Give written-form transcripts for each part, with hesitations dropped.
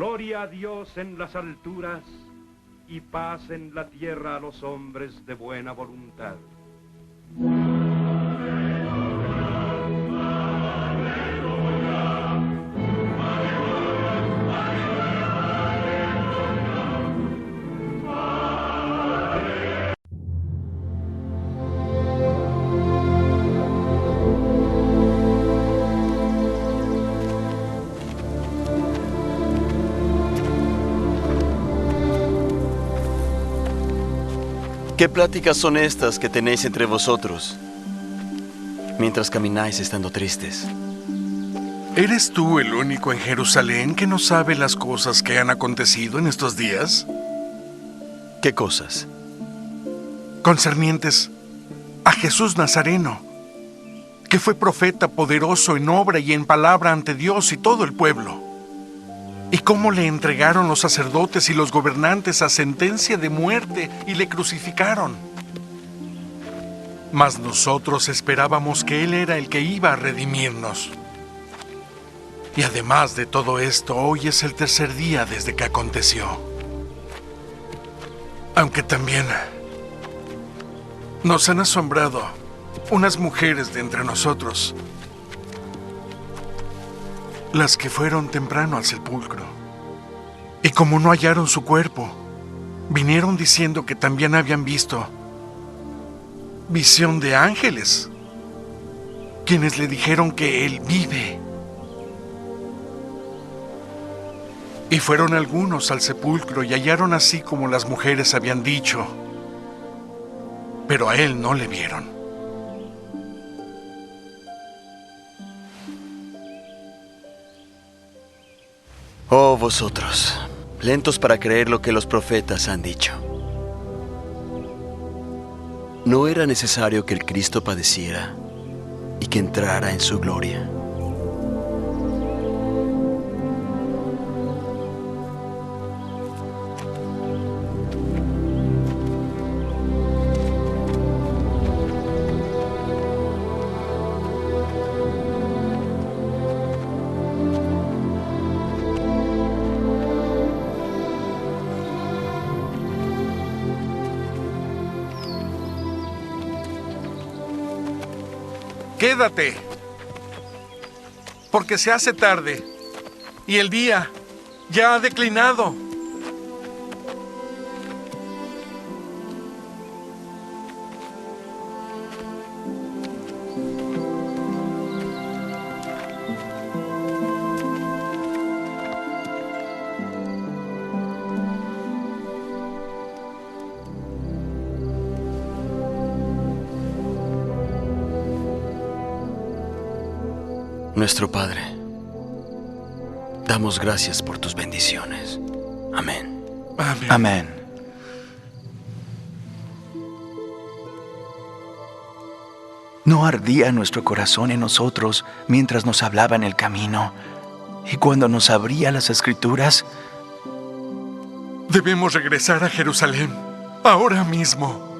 Gloria a Dios en las alturas y paz en la tierra a los hombres de buena voluntad. ¿Qué pláticas son estas que tenéis entre vosotros mientras camináis estando tristes? ¿Eres tú el único en Jerusalén que no sabe las cosas que han acontecido en estos días? ¿Qué cosas? Concernientes a Jesús Nazareno, que fue profeta poderoso en obra y en palabra ante Dios y todo el pueblo. Y cómo le entregaron los sacerdotes y los gobernantes a sentencia de muerte y le crucificaron. Mas nosotros esperábamos que Él era el que iba a redimirnos. Y además de todo esto, hoy es el tercer día desde que aconteció. Aunque también nos han asombrado unas mujeres de entre nosotros, las que fueron temprano al sepulcro. Y como no hallaron su cuerpo, vinieron diciendo que también habían visto visión de ángeles, quienes le dijeron que Él vive. Y fueron algunos al sepulcro y hallaron así como las mujeres habían dicho, pero a Él no le vieron. Oh vosotros, lentos para creer lo que los profetas han dicho. ¿No era necesario que el Cristo padeciera y que entrara en su gloria? Quédate, porque se hace tarde y el día ya ha declinado. Nuestro Padre, damos gracias por tus bendiciones. Amén. Amén. Amén. ¿No ardía nuestro corazón en nosotros mientras nos hablaba en el camino y cuando nos abría las Escrituras? Debemos regresar a Jerusalén ahora mismo.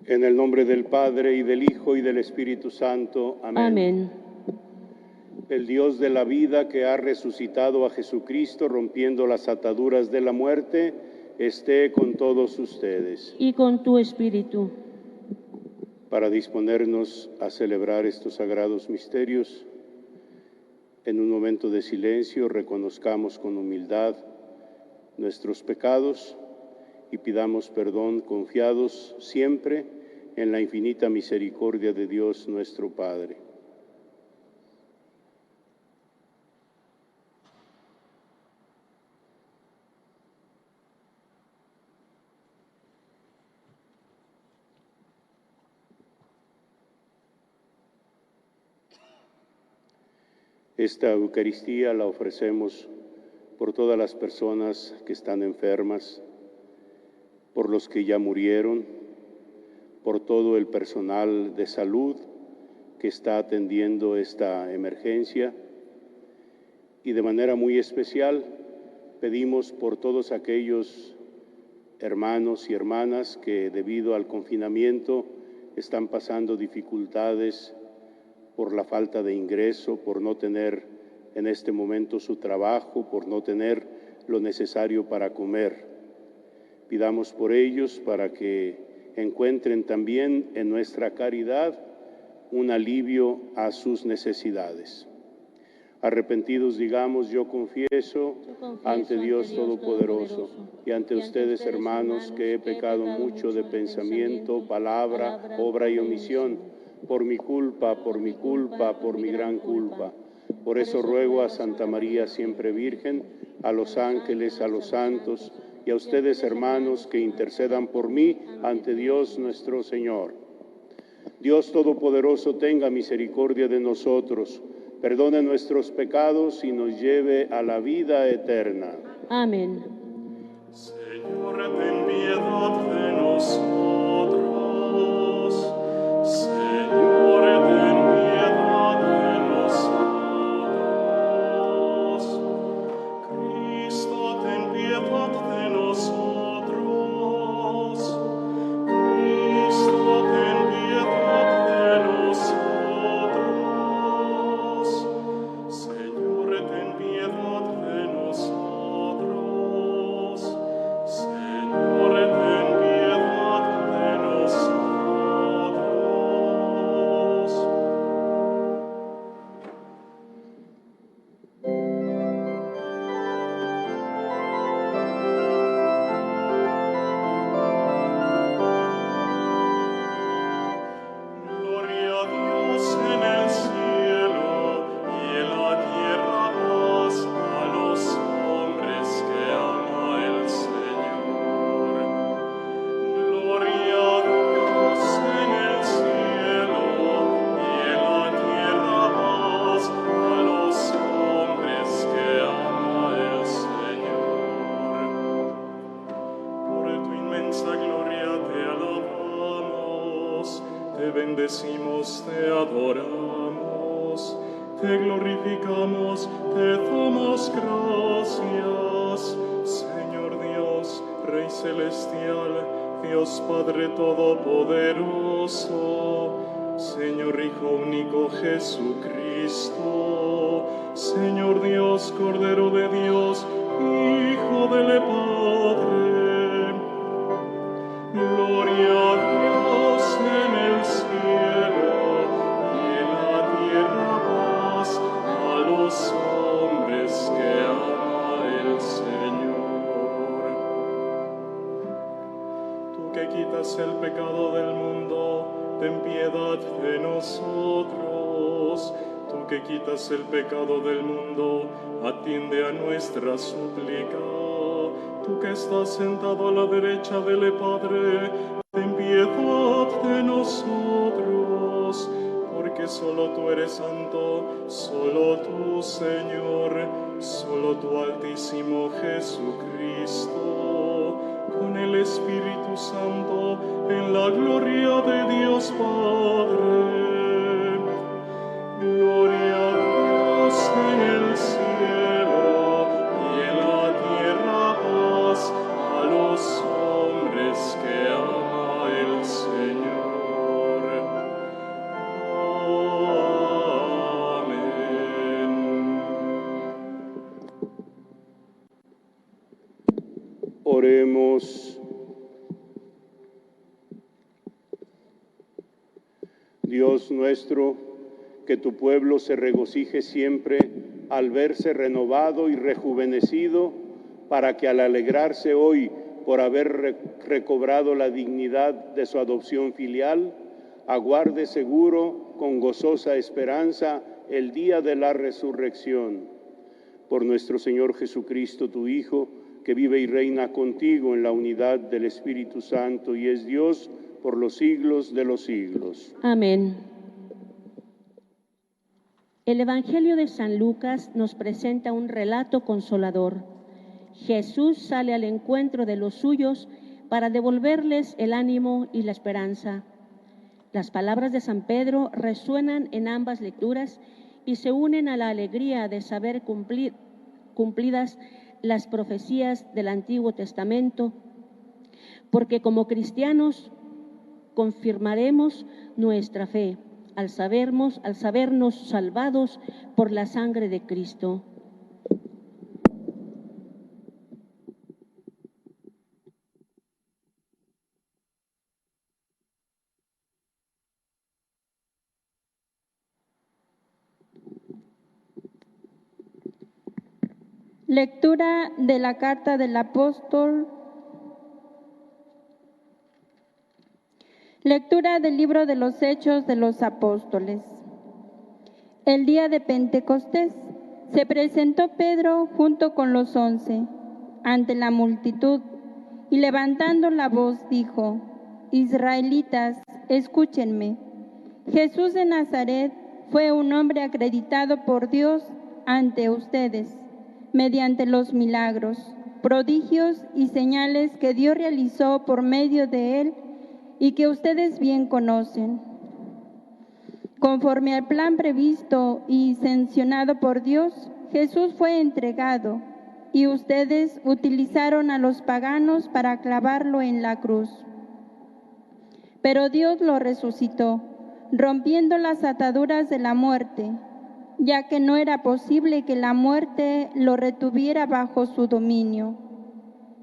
En el nombre del Padre, y del Hijo, y del Espíritu Santo. Amén. Amén. El Dios de la vida, que ha resucitado a Jesucristo, rompiendo las ataduras de la muerte, esté con todos ustedes. Y con tu espíritu. Para disponernos a celebrar estos sagrados misterios, en un momento de silencio reconozcamos con humildad nuestros pecados y pidamos perdón confiados siempre en la infinita misericordia de Dios nuestro Padre. Esta Eucaristía la ofrecemos por todas las personas que están enfermas, por los que ya murieron, por todo el personal de salud que está atendiendo esta emergencia, y de manera muy especial pedimos por todos aquellos hermanos y hermanas que debido al confinamiento están pasando dificultades por la falta de ingreso, por no tener en este momento su trabajo, por no tener lo necesario para comer. Pidamos por ellos para que encuentren también en nuestra caridad un alivio a sus necesidades. Arrepentidos digamos: yo confieso ante Dios Todopoderoso y ante ustedes, hermanos, que he pecado mucho de pensamiento, palabra, obra y omisión, por mi culpa, por mi gran culpa. Por eso ruego a Santa María siempre Virgen, a los ángeles, a los santos y a ustedes, hermanos, que intercedan por mí ante Dios nuestro Señor. Dios Todopoderoso tenga misericordia de nosotros, perdone nuestros pecados y nos lleve a la vida eterna. Amén. Señor, ten piedad de nosotros. Señor, ten piedad de nosotros. Cristo, ten piedad de nosotros. Cristo, ten piedad de nosotros. Señor, ten piedad de nosotros. Señor, ten piedad de nosotros. Gloria a Dios en el cielo y en la tierra paz a los hombres que ama el Señor. Gloria a Dios en el cielo y en la tierra paz a los hombres que ama el Señor. Por tu inmensa gloria te alabamos, te bendecimos, te adoramos, te glorificamos, te damos gracias. Señor Dios, Rey celestial, Dios Padre todopoderoso, Señor Hijo único Jesucristo, Señor Dios, Cordero de Dios, Hijo del Padre. Gloria a Dios en el cielo y en la tierra paz a los hombres que ama el Señor. Tú que quitas el pecado del mundo, ten piedad de nosotros. Tú que quitas el pecado del mundo, atiende a nuestra súplica. Tú que estás sentado a la derecha del Padre, ten piedad de nosotros, porque solo tú eres santo, solo tú, Señor, solo tú, Altísimo Jesucristo, con el Espíritu Santo, en la gloria de Dios Padre. Gloria a Dios en el cielo y en la tierra paz a los hombres que ama el Señor. Oremos. Dios nuestro, que tu pueblo se regocije siempre al verse renovado y rejuvenecido, para que al alegrarse hoy por haber recobrado la dignidad de su adopción filial, aguarde seguro con gozosa esperanza el día de la resurrección. Por nuestro Señor Jesucristo, tu Hijo, que vive y reina contigo en la unidad del Espíritu Santo y es Dios por los siglos de los siglos. Amén. El Evangelio de San Lucas nos presenta un relato consolador. Jesús sale al encuentro de los suyos para devolverles el ánimo y la esperanza. Las palabras de San Pedro resuenan en ambas lecturas y se unen a la alegría de saber cumplidas las profecías del Antiguo Testamento, porque como cristianos confirmaremos nuestra fe al sabernos salvados por la sangre de Cristo. Lectura de la carta del apóstol. Lectura del libro de los Hechos de los Apóstoles. El día de Pentecostés se presentó Pedro junto con los 11 ante la multitud y levantando la voz dijo: Israelitas, escúchenme. Jesús de Nazaret fue un hombre acreditado por Dios ante ustedes, mediante los milagros, prodigios y señales que Dios realizó por medio de él y que ustedes bien conocen. Conforme al plan previsto y sancionado por Dios, Jesús fue entregado y ustedes utilizaron a los paganos para clavarlo en la cruz. Pero Dios lo resucitó, rompiendo las ataduras de la muerte, ya que no era posible que la muerte lo retuviera bajo su dominio.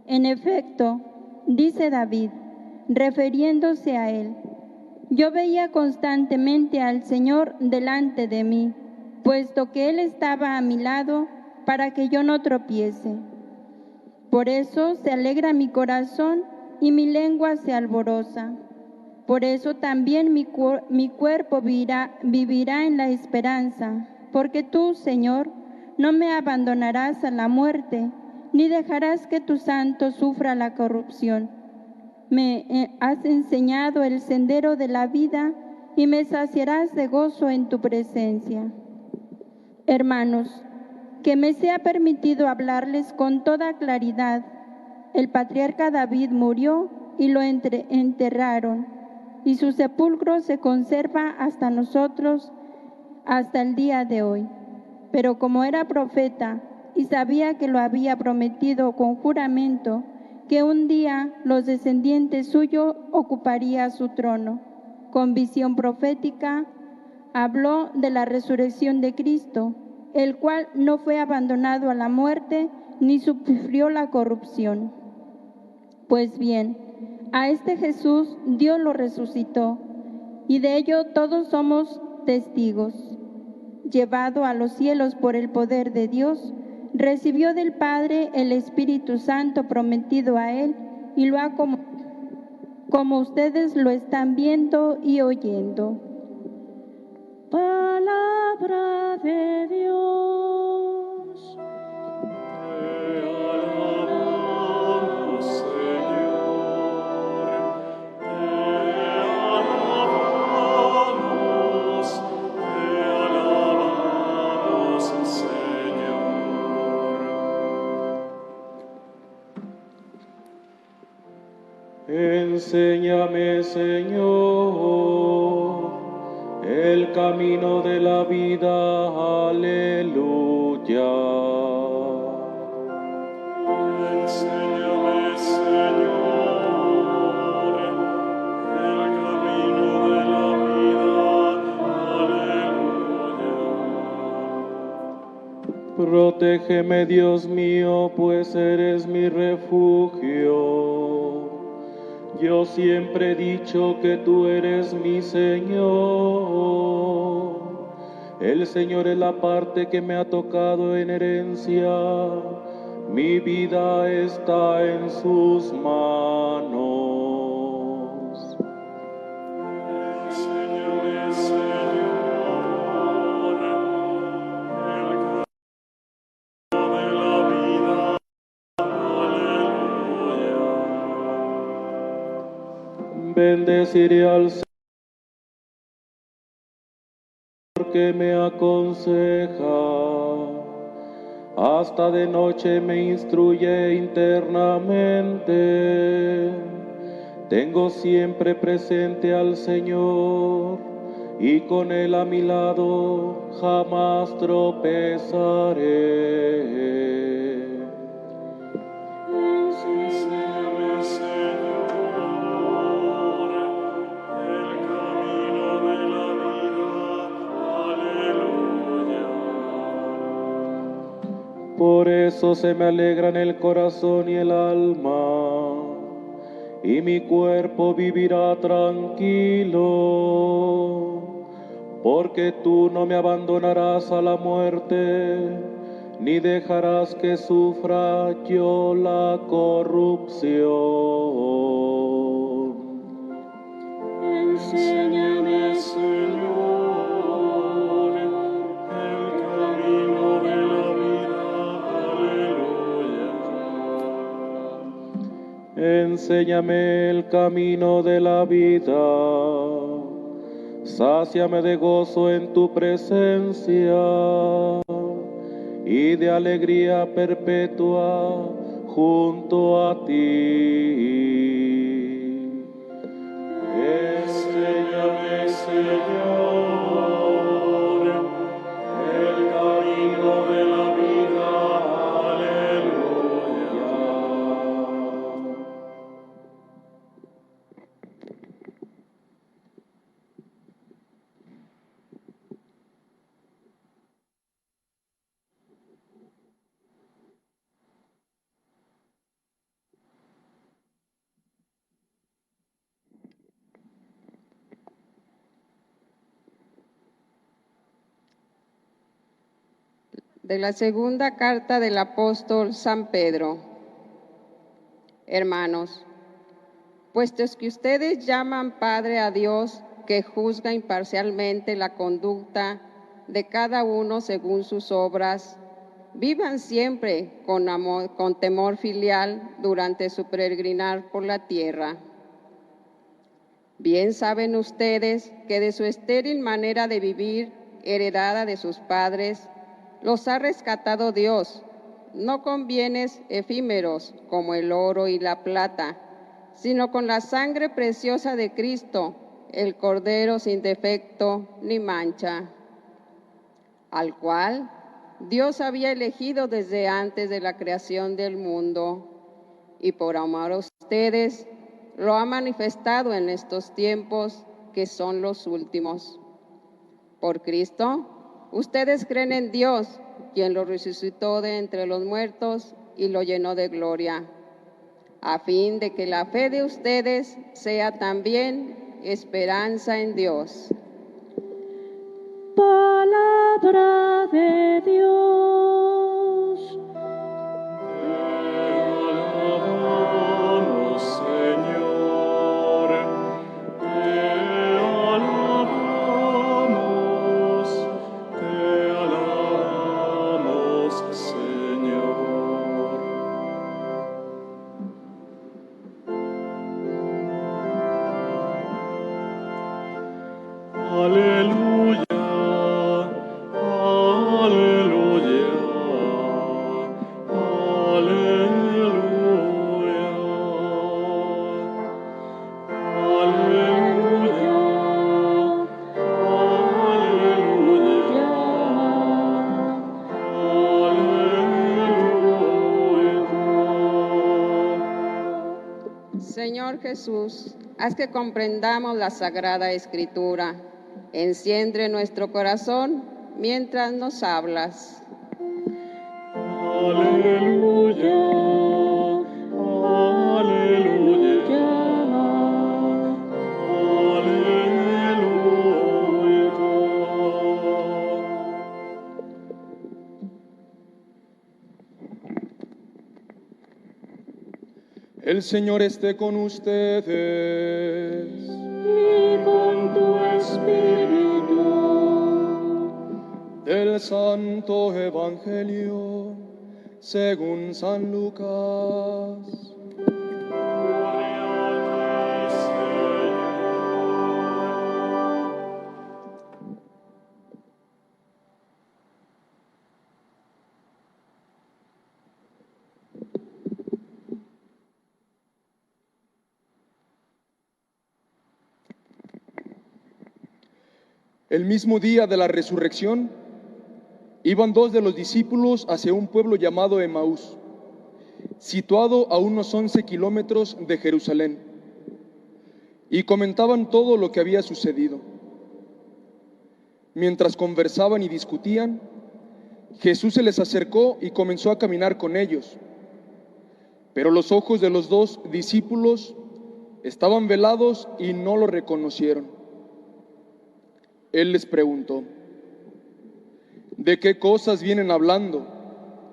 En efecto, dice David, refiriéndose a él: yo veía constantemente al Señor delante de mí, puesto que Él estaba a mi lado para que yo no tropiece. Por eso se alegra mi corazón y mi lengua se alboroza. Por eso también mi cuerpo vivirá en la esperanza, porque tú, Señor, no me abandonarás a la muerte, ni dejarás que tu santo sufra la corrupción. Me has enseñado el sendero de la vida y me saciarás de gozo en tu presencia. Hermanos, que me sea permitido hablarles con toda claridad. El patriarca David murió y lo enterraron, y su sepulcro se conserva hasta nosotros, hasta el día de hoy. Pero como era profeta y sabía que lo había prometido con juramento, que un día los descendientes suyos ocuparía su trono, con visión profética habló de la resurrección de Cristo, el cual no fue abandonado a la muerte ni sufrió la corrupción. Pues bien, a este Jesús Dios lo resucitó, y de ello todos somos testigos. Llevado a los cielos por el poder de Dios, recibió del Padre el Espíritu Santo prometido a él y lo ha como ustedes lo están viendo y oyendo. Palabra de Dios. Enséñame, Señor, el camino de la vida. Aleluya. Enséñame, Señor, el camino de la vida. Aleluya. Protégeme, Dios mío, pues eres mi refugio. Yo siempre he dicho que tú eres mi Señor. El Señor es la parte que me ha tocado en herencia. Mi vida está en sus manos. Enséñame, Señor, el camino de la vida. Aleluya. Bendeciré al Señor que me aconseja. Hasta de noche me instruye internamente. Tengo siempre presente al Señor, y con Él a mi lado jamás tropezaré. Enséñame, Señor, el camino de la vida. Aleluya. Por eso se me alegran el corazón y el alma, y mi cuerpo vivirá tranquilo, porque tú no me abandonarás a la muerte, ni dejarás que sufra yo la corrupción. Enséñame, Señor, el camino de la vida. Aleluya. Enséñame el camino de la vida. Sáciame de gozo en tu presencia y de alegría perpetua junto a ti. Enséñame, Señor, el camino de la vida. Aleluya. De la segunda carta del apóstol San Pedro. Hermanos, puestos que ustedes llaman Padre a Dios, que juzga imparcialmente la conducta de cada uno según sus obras, vivan siempre con amor, con temor filial durante su peregrinar por la tierra. Bien saben ustedes que de su estéril manera de vivir, heredada de sus padres, los ha rescatado Dios, no con bienes efímeros como el oro y la plata, sino con la sangre preciosa de Cristo, el Cordero sin defecto ni mancha, al cual Dios había elegido desde antes de la creación del mundo, y por amor a ustedes lo ha manifestado en estos tiempos que son los últimos. Por Cristo, ustedes creen en Dios, quien lo resucitó de entre los muertos y lo llenó de gloria, a fin de que la fe de ustedes sea también esperanza en Dios. Palabra de Dios. Señor Jesús, haz que comprendamos la Sagrada Escritura. Enciende nuestro corazón mientras nos hablas. Aleluya, aleluya, El Señor esté con ustedes. y con tu espíritu. Del Santo Evangelio según San Lucas. El mismo día de la resurrección, iban dos de los discípulos hacia un pueblo llamado Emaús, situado a unos 11 kilómetros de Jerusalén, y comentaban todo lo que había sucedido. Mientras conversaban y discutían, Jesús se les acercó y comenzó a caminar con ellos. Pero los ojos de los dos discípulos estaban velados y no lo reconocieron. Él les preguntó: ¿de qué cosas vienen hablando,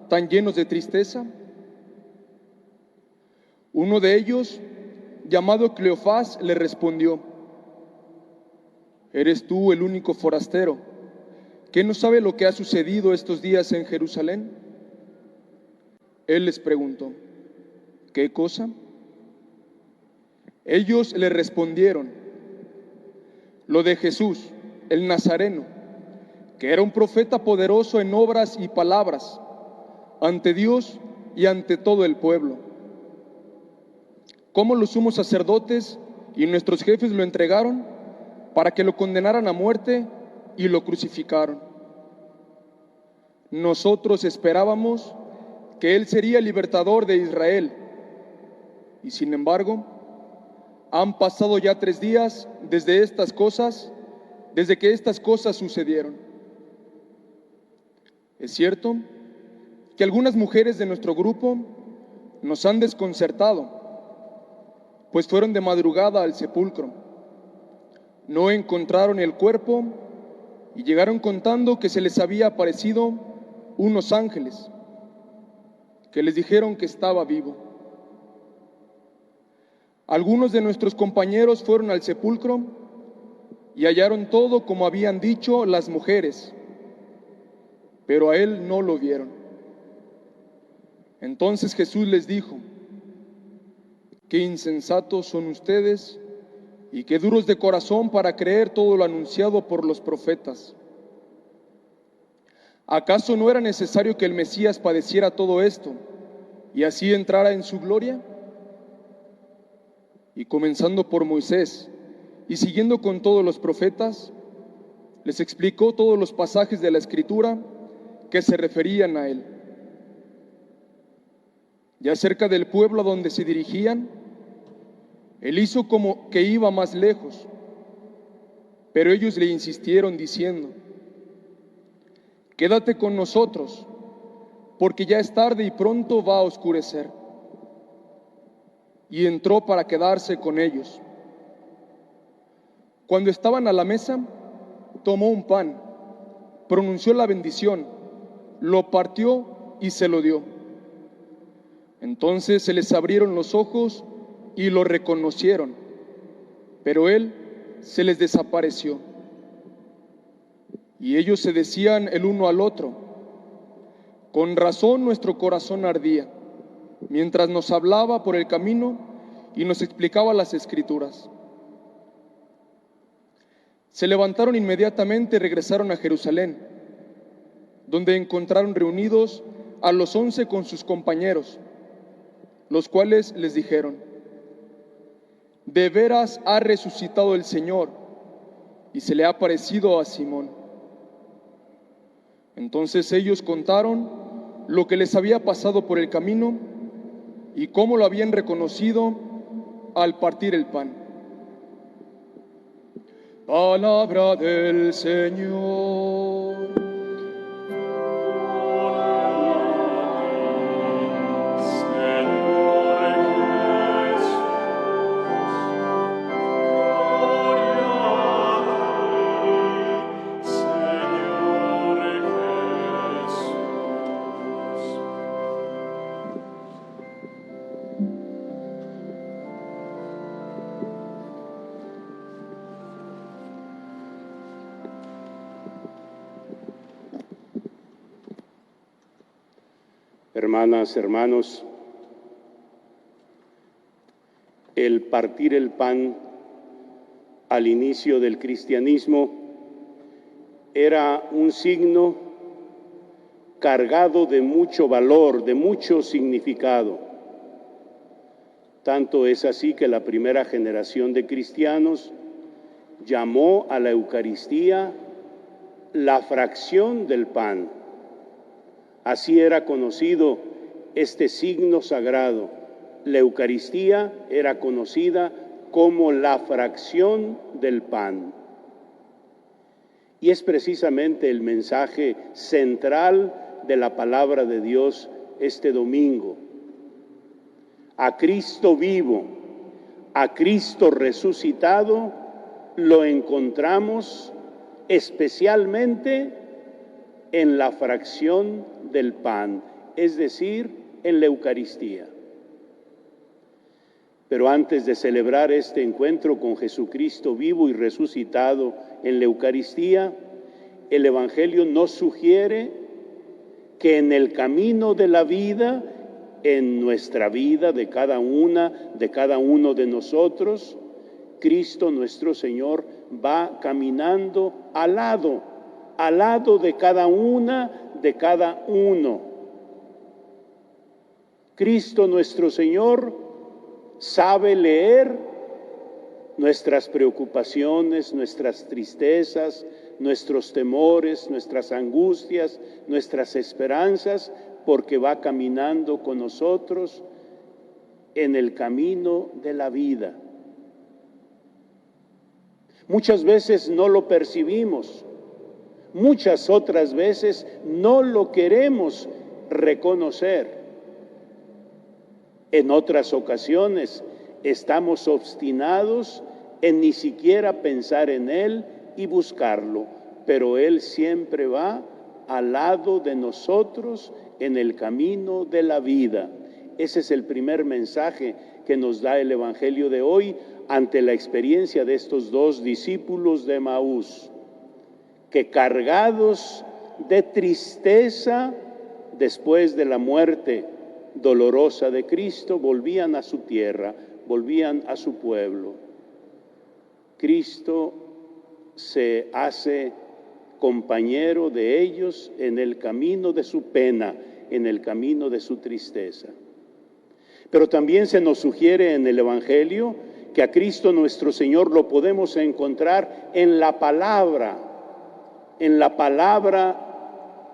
tan llenos de tristeza? Uno de ellos, llamado Cleofás, le respondió: ¿eres tú el único forastero que no sabe lo que ha sucedido estos días en Jerusalén? Él les preguntó: ¿qué cosa? Ellos le respondieron: lo de Jesús, el Nazareno, que era un profeta poderoso en obras y palabras, ante Dios y ante todo el pueblo. Cómo los sumos sacerdotes y nuestros jefes lo entregaron para que lo condenaran a muerte y lo crucificaron. Nosotros esperábamos que Él sería el libertador de Israel, y sin embargo, han pasado ya 3 días desde que estas cosas sucedieron. Es cierto que algunas mujeres de nuestro grupo nos han desconcertado, pues fueron de madrugada al sepulcro. No encontraron el cuerpo y llegaron contando que se les había aparecido unos ángeles que les dijeron que estaba vivo. Algunos de nuestros compañeros fueron al sepulcro y hallaron todo como habían dicho las mujeres, pero a él no lo vieron. Entonces Jesús les dijo: qué insensatos son ustedes y qué duros de corazón para creer todo lo anunciado por los profetas. ¿Acaso no era necesario que el Mesías padeciera todo esto y así entrara en su gloria? Y comenzando por Moisés y siguiendo con todos los profetas, les explicó todos los pasajes de la Escritura que se referían a él. Ya cerca del pueblo a donde se dirigían, él hizo como que iba más lejos, pero ellos le insistieron diciendo: quédate con nosotros, porque ya es tarde y pronto va a oscurecer. Y entró para quedarse con ellos. Cuando estaban a la mesa, tomó un pan, pronunció la bendición, lo partió y se lo dio. Entonces se les abrieron los ojos y lo reconocieron, pero él se les desapareció. Y ellos se decían el uno al otro: con razón nuestro corazón ardía, mientras nos hablaba por el camino y nos explicaba las Escrituras. Se levantaron inmediatamente y regresaron a Jerusalén, donde encontraron reunidos a los 11 con sus compañeros, los cuales les dijeron: de veras ha resucitado el Señor y se le ha aparecido a Simón. Entonces ellos contaron lo que les había pasado por el camino y cómo lo habían reconocido al partir el pan. Palabra del Señor. Hermanas, hermanos, el partir el pan al inicio del cristianismo era un signo cargado de mucho valor, de mucho significado. Tanto es así que la primera generación de cristianos llamó a la Eucaristía la fracción del pan. Así era conocido este signo sagrado. La Eucaristía era conocida como la fracción del pan. Y es precisamente el mensaje central de la palabra de Dios este domingo. A Cristo vivo, a Cristo resucitado, lo encontramos especialmente en la fracción del pan, es decir, en la Eucaristía. Pero antes de celebrar este encuentro con Jesucristo vivo y resucitado en la Eucaristía, el Evangelio nos sugiere que en el camino de la vida, en nuestra vida de cada uno de nosotros, Cristo nuestro Señor va caminando al lado de cada uno. Cristo nuestro Señor sabe leer nuestras preocupaciones, nuestras tristezas, nuestros temores, nuestras angustias, nuestras esperanzas, porque va caminando con nosotros en el camino de la vida. Muchas veces no lo percibimos, muchas otras veces no lo queremos reconocer. En otras ocasiones estamos obstinados en ni siquiera pensar en Él y buscarlo, pero Él siempre va al lado de nosotros en el camino de la vida. Ese es el primer mensaje que nos da el Evangelio de hoy ante la experiencia de estos dos discípulos de Emaús, que cargados de tristeza después de la muerte dolorosa de Cristo, volvían a su tierra, volvían a su pueblo. Cristo se hace compañero de ellos en el camino de su pena, en el camino de su tristeza. Pero también se nos sugiere en el Evangelio que a Cristo nuestro Señor lo podemos encontrar en la palabra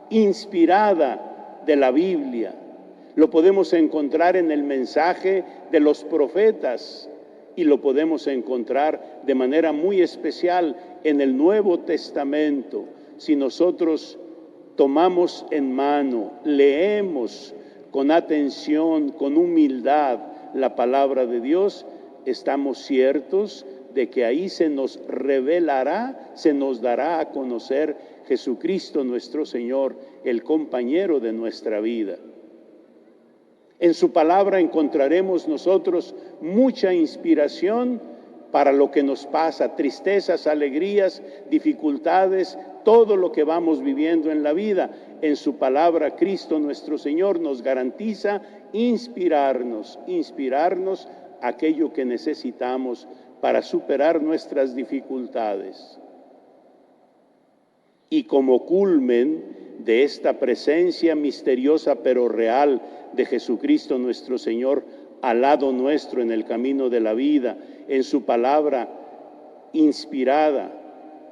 inspirada de la Biblia. Lo podemos encontrar en el mensaje de los profetas y lo podemos encontrar de manera muy especial en el Nuevo Testamento. Si nosotros tomamos en mano, leemos con atención, con humildad la palabra de Dios, estamos ciertos de que ahí se nos revelará, se nos dará a conocer Jesucristo nuestro Señor, el compañero de nuestra vida. En su palabra encontraremos nosotros mucha inspiración para lo que nos pasa, tristezas, alegrías, dificultades, todo lo que vamos viviendo en la vida. En su palabra, Cristo nuestro Señor nos garantiza inspirarnos aquello que necesitamos para superar nuestras dificultades. Y como culmen de esta presencia misteriosa pero real de Jesucristo nuestro Señor al lado nuestro en el camino de la vida, en su palabra inspirada,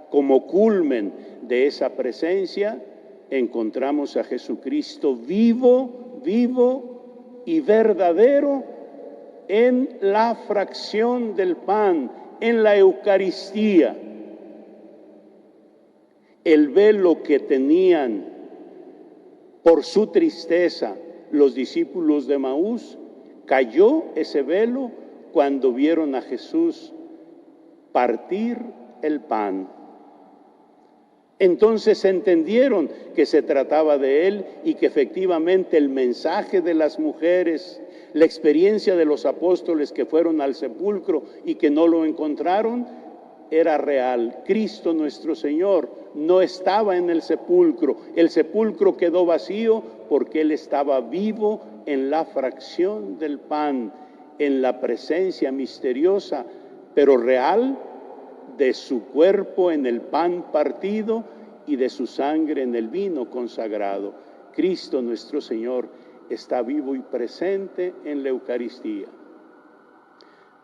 como culmen de esa presencia, encontramos a Jesucristo vivo y verdadero en la fracción del pan, en la Eucaristía. El velo que tenían por su tristeza los discípulos de Emaús, cayó ese velo cuando vieron a Jesús partir el pan. Entonces entendieron que se trataba de Él y que efectivamente el mensaje de las mujeres, la experiencia de los apóstoles que fueron al sepulcro y que no lo encontraron, era real. Cristo nuestro Señor no estaba en el sepulcro quedó vacío porque Él estaba vivo en la fracción del pan, en la presencia misteriosa, pero real, de su cuerpo en el pan partido y de su sangre en el vino consagrado. Cristo nuestro Señor está vivo y presente en la Eucaristía.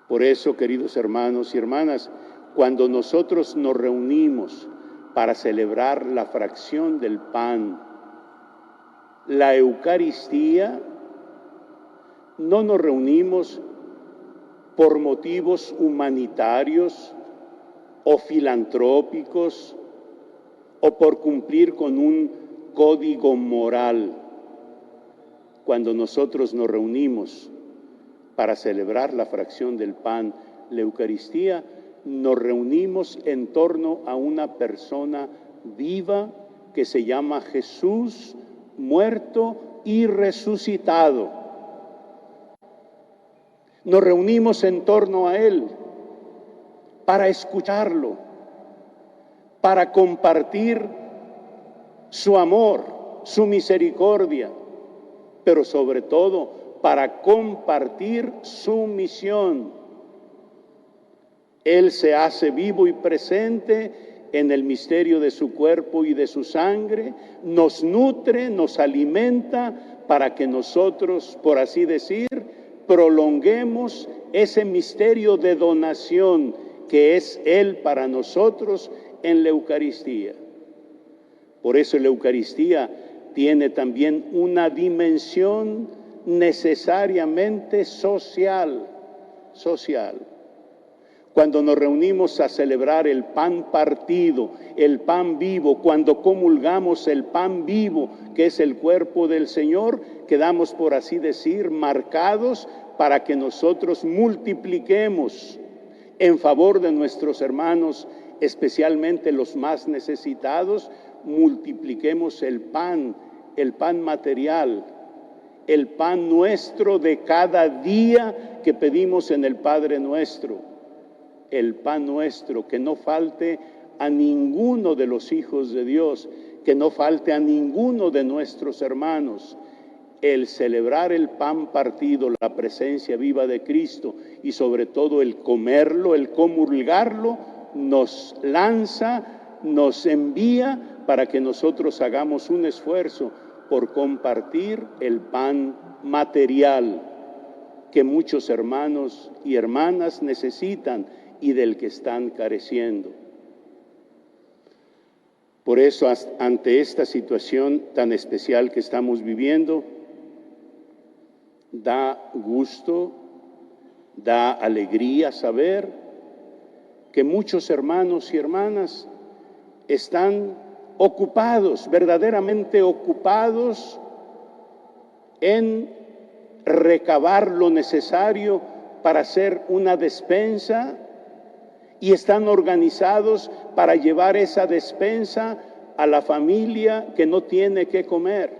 Por eso, queridos hermanos y hermanas, cuando nosotros nos reunimos para celebrar la fracción del pan, la Eucaristía, no nos reunimos por motivos humanitarios o filantrópicos o por cumplir con un código moral. Cuando nosotros nos reunimos para celebrar la fracción del pan, la Eucaristía, nos reunimos en torno a una persona viva que se llama Jesús, muerto y resucitado. Nos reunimos en torno a Él para escucharlo, para compartir su amor, su misericordia, pero sobre todo para compartir su misión. Él se hace vivo y presente en el misterio de su cuerpo y de su sangre, nos nutre, nos alimenta para que nosotros, por así decir, prolonguemos ese misterio de donación que es Él para nosotros en la Eucaristía. Por eso la Eucaristía tiene también una dimensión necesariamente social. Cuando nos reunimos a celebrar el pan partido, el pan vivo, cuando comulgamos el pan vivo, que es el cuerpo del Señor, quedamos, por así decir, marcados para que nosotros multipliquemos en favor de nuestros hermanos, especialmente los más necesitados, multipliquemos el pan material, el pan nuestro de cada día que pedimos en el Padre Nuestro, el pan nuestro, que no falte a ninguno de los hijos de Dios, que no falte a ninguno de nuestros hermanos. El celebrar el pan partido, la presencia viva de Cristo y sobre todo el comerlo, el comulgarlo, nos lanza, nos envía para que nosotros hagamos un esfuerzo por compartir el pan material que muchos hermanos y hermanas necesitan y del que están careciendo. Por eso, ante esta situación tan especial que estamos viviendo, da gusto, da alegría saber que muchos hermanos y hermanas están ocupados, verdaderamente ocupados en recabar lo necesario para hacer una despensa y están organizados para llevar esa despensa a la familia que no tiene qué comer.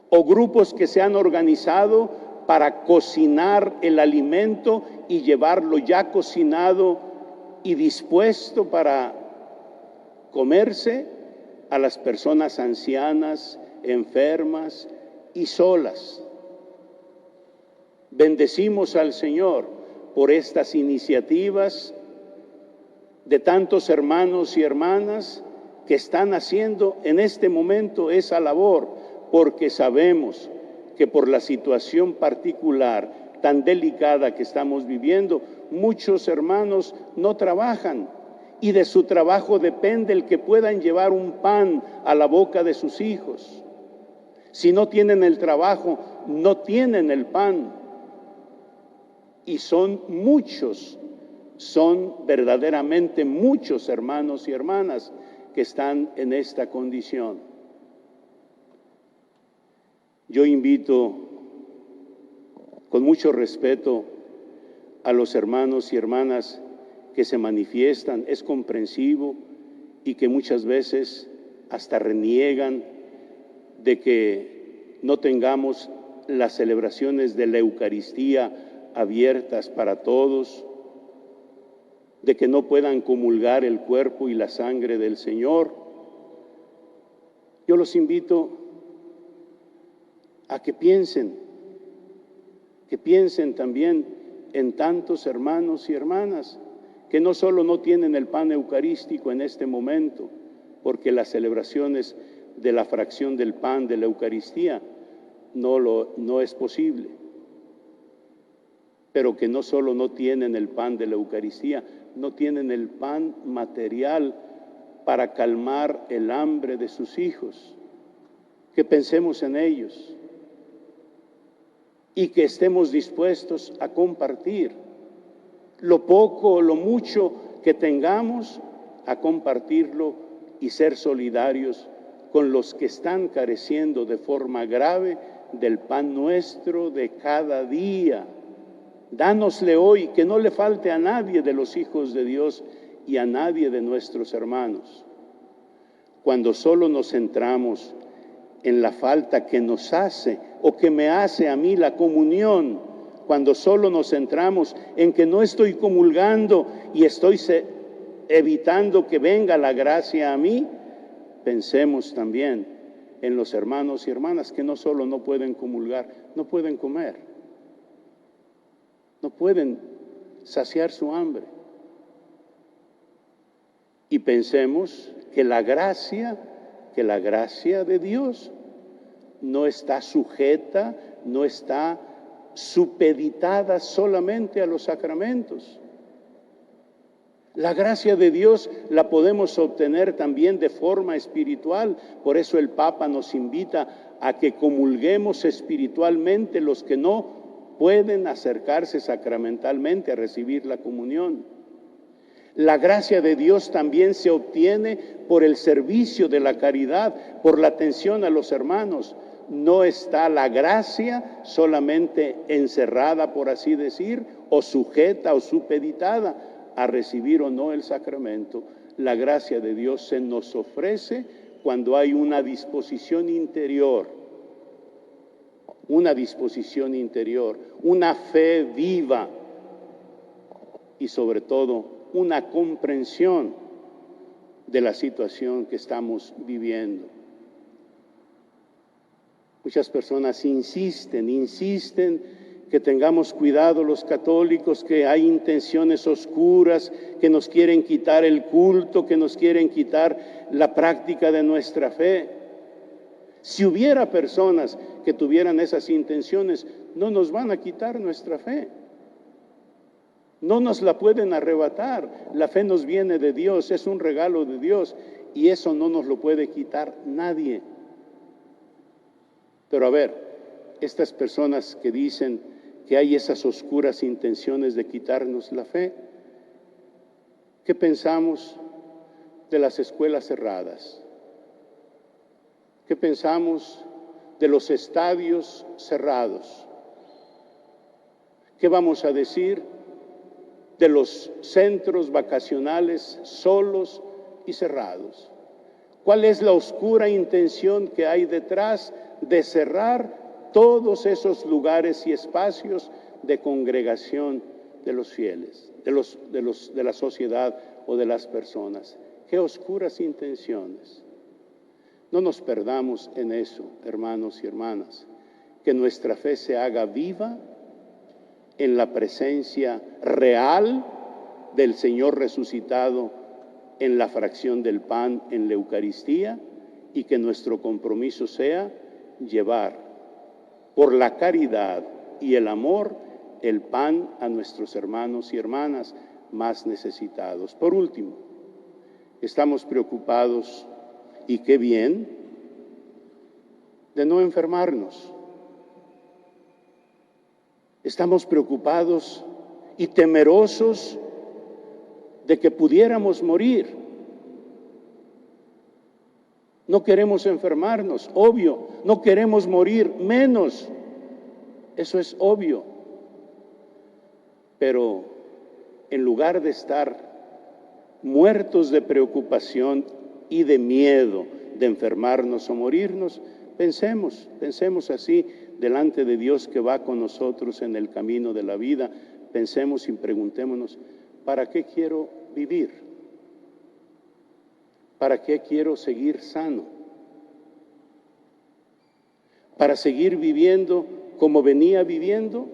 O grupos que se han organizado para cocinar el alimento y llevarlo ya cocinado y dispuesto para comerse a las personas ancianas, enfermas y solas. Bendecimos al Señor por estas iniciativas de tantos hermanos y hermanas que están haciendo en este momento esa labor, porque sabemos que por la situación particular tan delicada que estamos viviendo, muchos hermanos no trabajan y de su trabajo depende el que puedan llevar un pan a la boca de sus hijos. Si no tienen el trabajo, no tienen el pan. Y son muchos, son verdaderamente muchos hermanos y hermanas que están en esta condición. Yo invito con mucho respeto a los hermanos y hermanas que se manifiestan, es comprensivo y que muchas veces hasta reniegan de que no tengamos las celebraciones de la Eucaristía abiertas para todos. de que no puedan comulgar el cuerpo y la sangre del Señor. Yo los invito a que piensen también en tantos hermanos y hermanas que no solo no tienen el pan eucarístico en este momento, porque las celebraciones de la fracción del pan de la Eucaristía no es posible, pero que no solo no tienen el pan de la Eucaristía, no tienen el pan material para calmar el hambre de sus hijos. Que pensemos en ellos y que estemos dispuestos a compartir lo poco o lo mucho que tengamos, a compartirlo y ser solidarios con los que están careciendo de forma grave del pan nuestro de cada día. Dánosle hoy, que no le falte a nadie de los hijos de Dios y a nadie de nuestros hermanos. Cuando solo nos centramos en la falta que nos hace o que me hace a mí la comunión, cuando solo nos centramos en que no estoy comulgando y estoy evitando que venga la gracia a mí, pensemos también en los hermanos y hermanas que no solo no pueden comulgar, no pueden comer, no pueden saciar su hambre. Y pensemos que la gracia de Dios no está sujeta, no está supeditada solamente a los sacramentos. La gracia de Dios la podemos obtener también de forma espiritual. Por eso el Papa nos invita a que comulguemos espiritualmente los que no pueden acercarse sacramentalmente a recibir la comunión. La gracia de Dios también se obtiene por el servicio de la caridad, por la atención a los hermanos. No está la gracia solamente encerrada, por así decir, o sujeta o supeditada a recibir o no el sacramento. La gracia de Dios se nos ofrece cuando hay una disposición interior, una fe viva y sobre todo una comprensión de la situación que estamos viviendo. Muchas personas insisten que tengamos cuidado los católicos, que hay intenciones oscuras, que nos quieren quitar el culto, que nos quieren quitar la práctica de nuestra fe. Si hubiera personas que tuvieran esas intenciones, no nos van a quitar nuestra fe. No nos la pueden arrebatar. La fe nos viene de Dios, es un regalo de Dios y eso no nos lo puede quitar nadie. Pero a ver, estas personas que dicen que hay esas oscuras intenciones de quitarnos la fe, ¿qué pensamos de las escuelas cerradas? ¿Qué pensamos de los estadios cerrados? ¿Qué vamos a decir de los centros vacacionales solos y cerrados? ¿Cuál es la oscura intención que hay detrás de cerrar todos esos lugares y espacios de congregación de los fieles, de la sociedad o de las personas? ¡Qué oscuras intenciones! No nos perdamos en eso, hermanos y hermanas, que nuestra fe se haga viva en la presencia real del Señor resucitado en la fracción del pan en la Eucaristía y que nuestro compromiso sea llevar por la caridad y el amor el pan a nuestros hermanos y hermanas más necesitados. Por último, estamos preocupados, y qué bien, de no enfermarnos. Estamos preocupados y temerosos de que pudiéramos morir. No queremos enfermarnos, obvio. No queremos morir, menos. Eso es obvio. Pero en lugar de estar muertos de preocupación y de miedo de enfermarnos o morirnos, pensemos así delante de Dios que va con nosotros en el camino de la vida. Pensemos y preguntémonos, ¿para qué quiero vivir? ¿Para qué quiero seguir sano? ¿Para seguir viviendo como venía viviendo?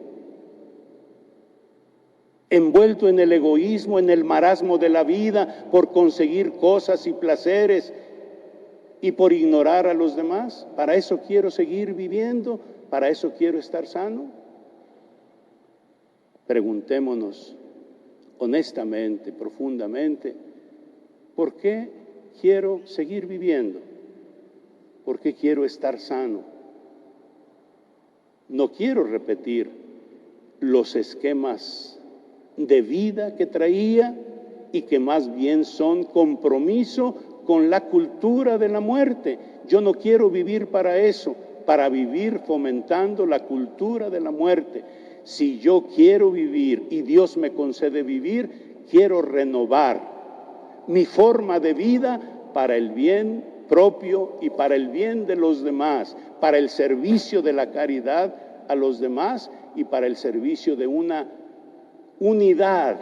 Envuelto en el egoísmo, en el marasmo de la vida, por conseguir cosas y placeres y por ignorar a los demás. ¿Para eso quiero seguir viviendo? ¿Para eso quiero estar sano? Preguntémonos honestamente, profundamente, ¿por qué quiero seguir viviendo? ¿Por qué quiero estar sano? No quiero repetir los esquemas de vida que traía y que más bien son compromiso con la cultura de la muerte. Yo no quiero vivir para eso, para vivir fomentando la cultura de la muerte. Si yo quiero vivir y Dios me concede vivir, quiero renovar mi forma de vida para el bien propio y para el bien de los demás, para el servicio de la caridad a los demás y para el servicio de una unidad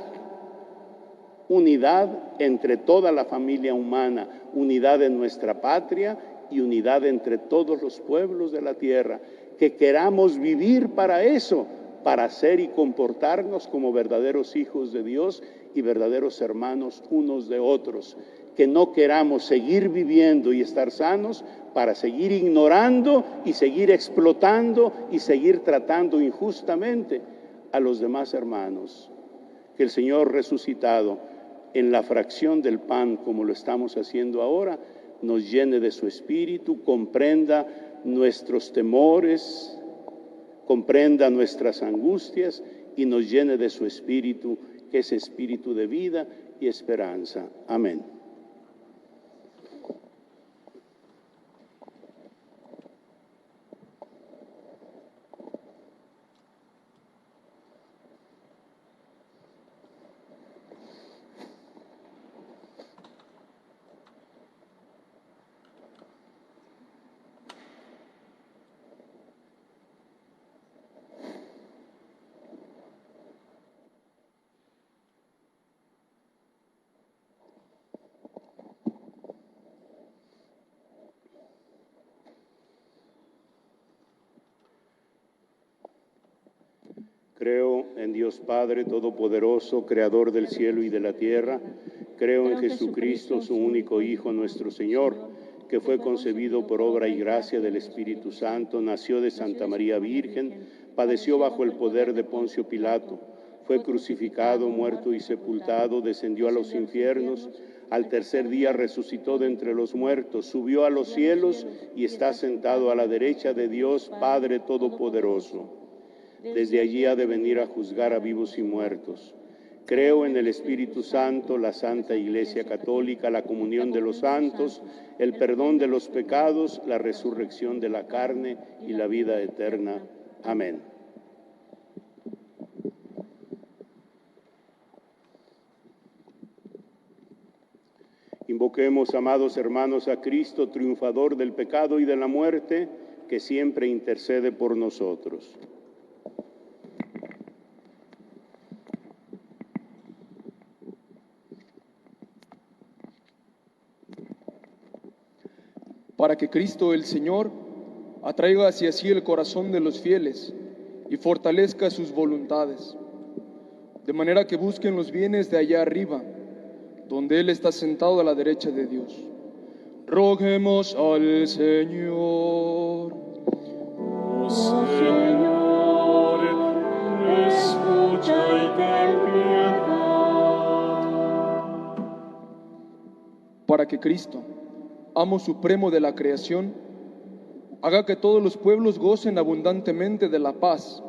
entre toda la familia humana, unidad en nuestra patria y unidad entre todos los pueblos de la tierra, que queramos vivir para eso, para ser y comportarnos como verdaderos hijos de Dios y verdaderos hermanos unos de otros, que no queramos seguir viviendo y estar sanos para seguir ignorando y seguir explotando y seguir tratando injustamente a los demás hermanos. Que el Señor resucitado en la fracción del pan, como lo estamos haciendo ahora, nos llene de su espíritu, comprenda nuestros temores, comprenda nuestras angustias y nos llene de su espíritu, que es espíritu de vida y esperanza. Amén. Creo en Dios Padre Todopoderoso, Creador del cielo y de la tierra. Creo en Jesucristo, su único Hijo, nuestro Señor, que fue concebido por obra y gracia del Espíritu Santo, nació de Santa María Virgen, padeció bajo el poder de Poncio Pilato, fue crucificado, muerto y sepultado, descendió a los infiernos, al tercer día resucitó de entre los muertos, subió a los cielos y está sentado a la derecha de Dios Padre Todopoderoso. Desde allí ha de venir a juzgar a vivos y muertos. Creo en el Espíritu Santo, la Santa Iglesia Católica, la comunión de los santos, el perdón de los pecados, la resurrección de la carne y la vida eterna. Amén. Invoquemos, amados hermanos, a Cristo, triunfador del pecado y de la muerte, que siempre intercede por nosotros. Para que Cristo el Señor atraiga hacia sí el corazón de los fieles y fortalezca sus voluntades, de manera que busquen los bienes de allá arriba, donde Él está sentado a la derecha de Dios. Roguemos al Señor. Oh Señor, escucha y ten piedad. Para que Cristo, amo supremo de la creación, haga que todos los pueblos gocen abundantemente de la paz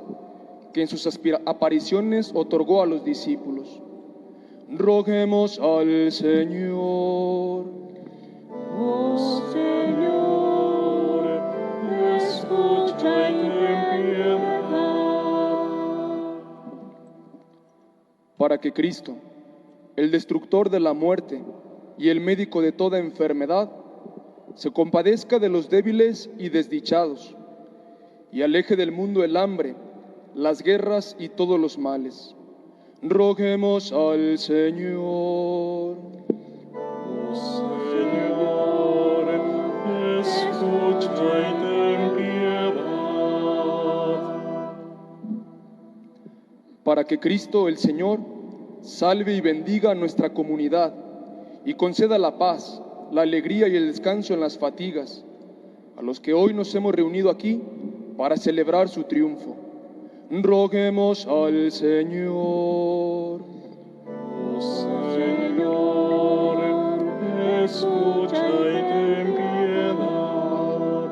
que en sus apariciones otorgó a los discípulos. Roguemos al Señor. Oh Señor, escucha y ten piedad. Para que Cristo, el destructor de la muerte y el médico de toda enfermedad, se compadezca de los débiles y desdichados, y aleje del mundo el hambre, las guerras y todos los males. Roguemos al Señor. Oh Señor, escucha y ten piedad. Para que Cristo el Señor salve y bendiga a nuestra comunidad y conceda la paz, la alegría y el descanso en las fatigas a los que hoy nos hemos reunido aquí para celebrar su triunfo. Roguemos al Señor. Oh Señor, escucha y ten piedad.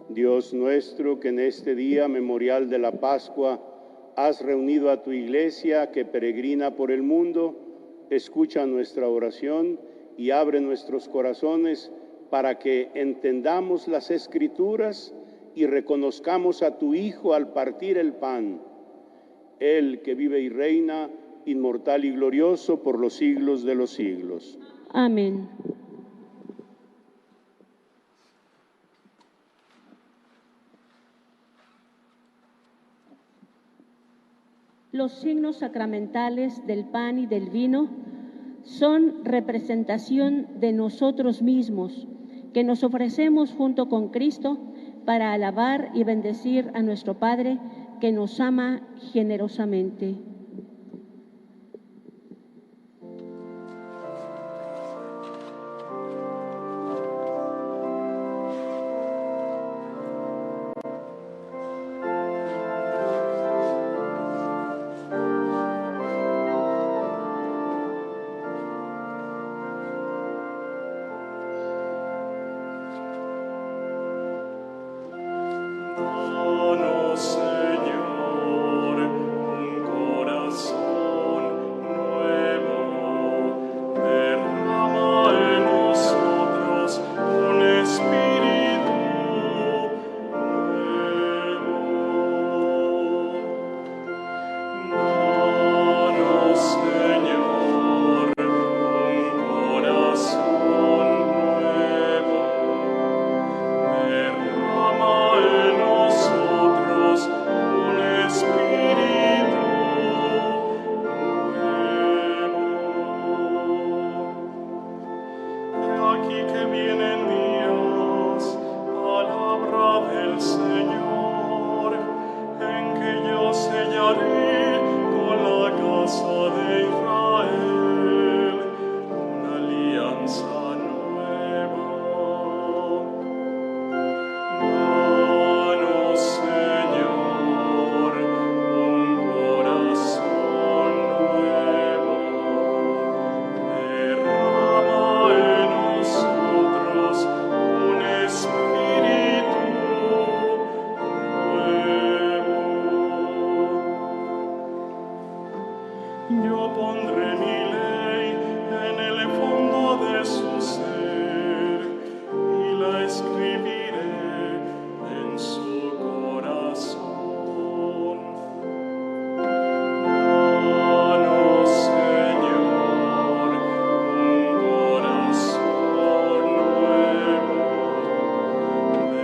Dios nuestro, que en este día memorial de la Pascua has reunido a tu iglesia que peregrina por el mundo, escucha nuestra oración y abre nuestros corazones para que entendamos las Escrituras y reconozcamos a tu Hijo al partir el pan, Él que vive y reina, inmortal y glorioso por los siglos de los siglos. Amén. Los signos sacramentales del pan y del vino son representación de nosotros mismos, que nos ofrecemos junto con Cristo para alabar y bendecir a nuestro Padre, que nos ama generosamente. Danos, Señor, un corazón nuevo. Derrama en nosotros un espíritu nuevo. Danos, Señor, un corazón nuevo. Derrama en nosotros un espíritu nuevo. He aquí que vienen días, palabra del Señor, en que yo sellaré con la casa de Israel una alianza nueva. Danos, Señor, un corazón nuevo. Derrama en nosotros un espíritu nuevo. Yo pondré mi ley en el fondo de su ser y la escribiré en su corazón. Danos, Señor, un corazón nuevo.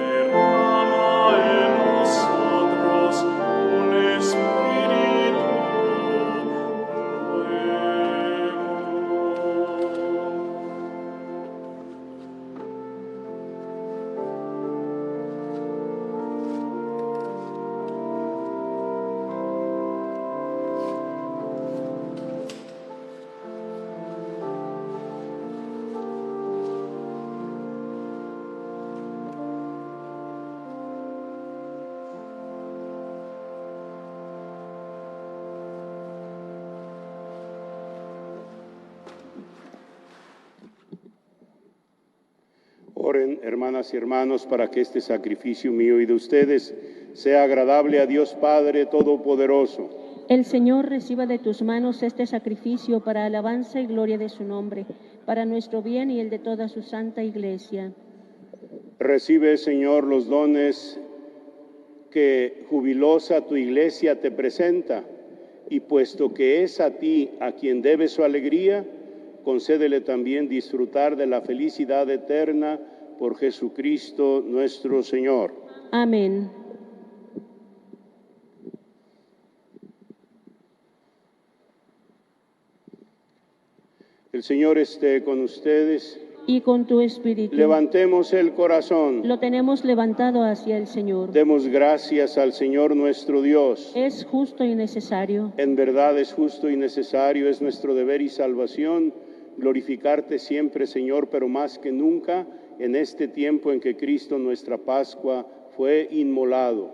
Derrama en nosotros un espíritu nuevo. Oren, hermanas y hermanos, para que este sacrificio mío y de ustedes sea agradable a Dios Padre Todopoderoso. El Señor reciba de tus manos este sacrificio para alabanza y gloria de su nombre, para nuestro bien y el de toda su santa Iglesia. Recibe, Señor, los dones que jubilosa tu Iglesia te presenta, y puesto que es a ti a quien debe su alegría, concédele también disfrutar de la felicidad eterna por Jesucristo nuestro Señor. Amén. Señor esté con ustedes. Y con tu espíritu. Levantemos el corazón. Lo tenemos levantado hacia el Señor. Demos gracias al Señor nuestro Dios. Es justo y necesario. En verdad es justo y necesario, es nuestro deber y salvación glorificarte siempre, Señor, pero más que nunca en este tiempo en que Cristo, nuestra Pascua, fue inmolado.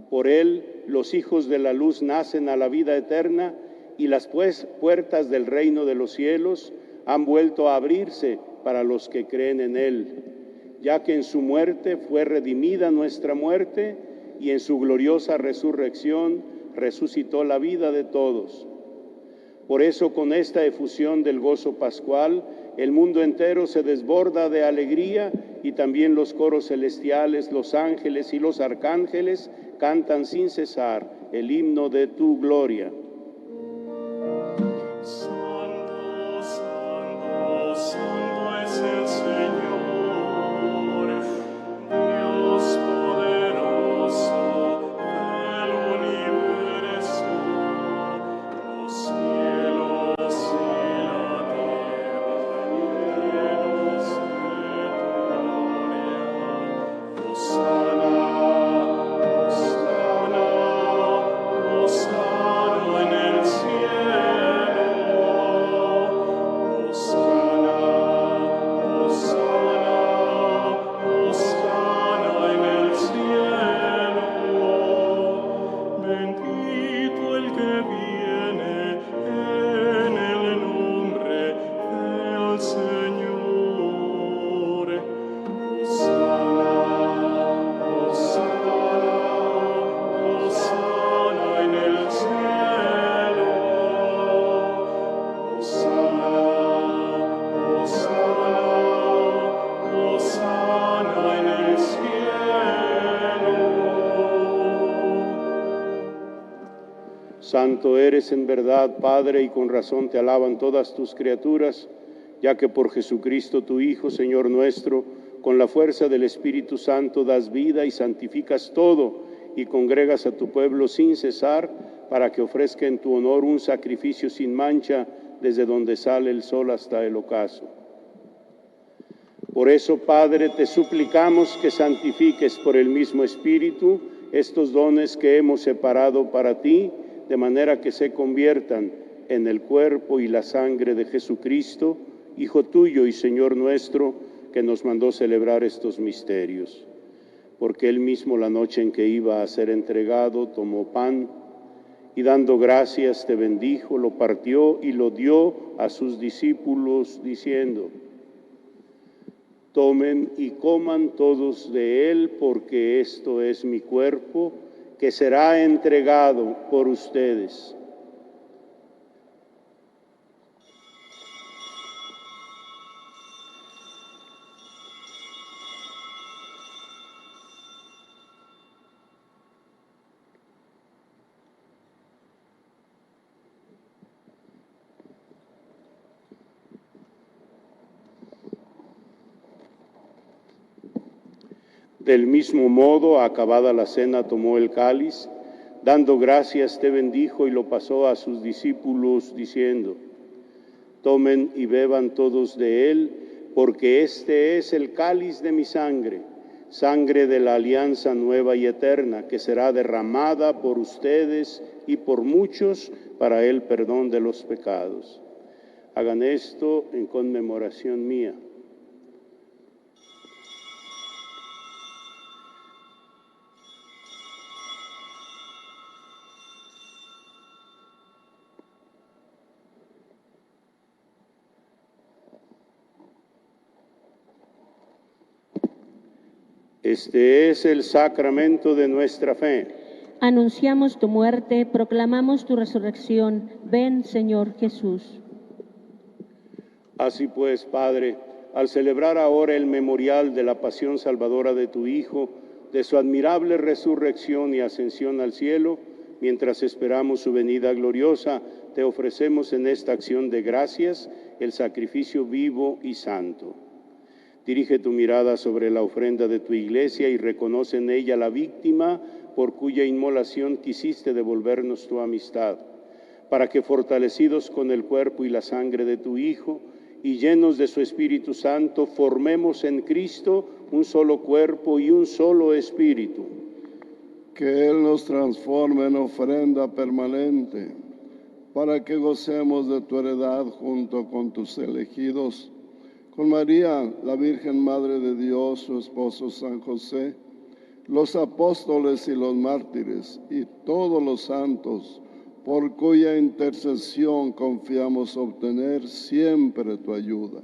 Por Él, los hijos de la luz nacen a la vida eterna y las puertas del reino de los cielos han vuelto a abrirse para los que creen en Él, ya que en su muerte fue redimida nuestra muerte y en su gloriosa resurrección resucitó la vida de todos. Por eso, con esta efusión del gozo pascual, el mundo entero se desborda de alegría y también los coros celestiales, los ángeles y los arcángeles cantan sin cesar el himno de tu gloria. Santo eres en verdad, Padre, y con razón te alaban todas tus criaturas, ya que por Jesucristo tu Hijo, Señor nuestro, con la fuerza del Espíritu Santo das vida y santificas todo, y congregas a tu pueblo sin cesar, para que ofrezca en tu honor un sacrificio sin mancha, desde donde sale el sol hasta el ocaso. Por eso, Padre, te suplicamos que santifiques por el mismo Espíritu estos dones que hemos separado para ti, de manera que se conviertan en el cuerpo y la sangre de Jesucristo, Hijo tuyo y Señor nuestro, que nos mandó celebrar estos misterios. Porque Él mismo, la noche en que iba a ser entregado, tomó pan y dando gracias te bendijo, lo partió y lo dio a sus discípulos, diciendo: tomen y coman todos de él, porque esto es mi cuerpo, que será entregado por ustedes. Del mismo modo, acabada la cena, tomó el cáliz, dando gracias te bendijo y lo pasó a sus discípulos, diciendo: tomen y beban todos de él, porque este es el cáliz de mi sangre, sangre de la alianza nueva y eterna, que será derramada por ustedes y por muchos para el perdón de los pecados. Hagan esto en conmemoración mía. Este es el sacramento de nuestra fe. Anunciamos tu muerte, proclamamos tu resurrección. Ven, Señor Jesús. Así pues, Padre, al celebrar ahora el memorial de la pasión salvadora de tu Hijo, de su admirable resurrección y ascensión al cielo, mientras esperamos su venida gloriosa, te ofrecemos en esta acción de gracias el sacrificio vivo y santo. Dirige tu mirada sobre la ofrenda de tu iglesia y reconoce en ella la víctima por cuya inmolación quisiste devolvernos tu amistad, para que fortalecidos con el cuerpo y la sangre de tu Hijo y llenos de su Espíritu Santo, formemos en Cristo un solo cuerpo y un solo espíritu. Que Él nos transforme en ofrenda permanente, para que gocemos de tu heredad junto con tus elegidos, con María, la Virgen Madre de Dios, su esposo San José, los apóstoles y los mártires, y todos los santos, por cuya intercesión confiamos obtener siempre tu ayuda.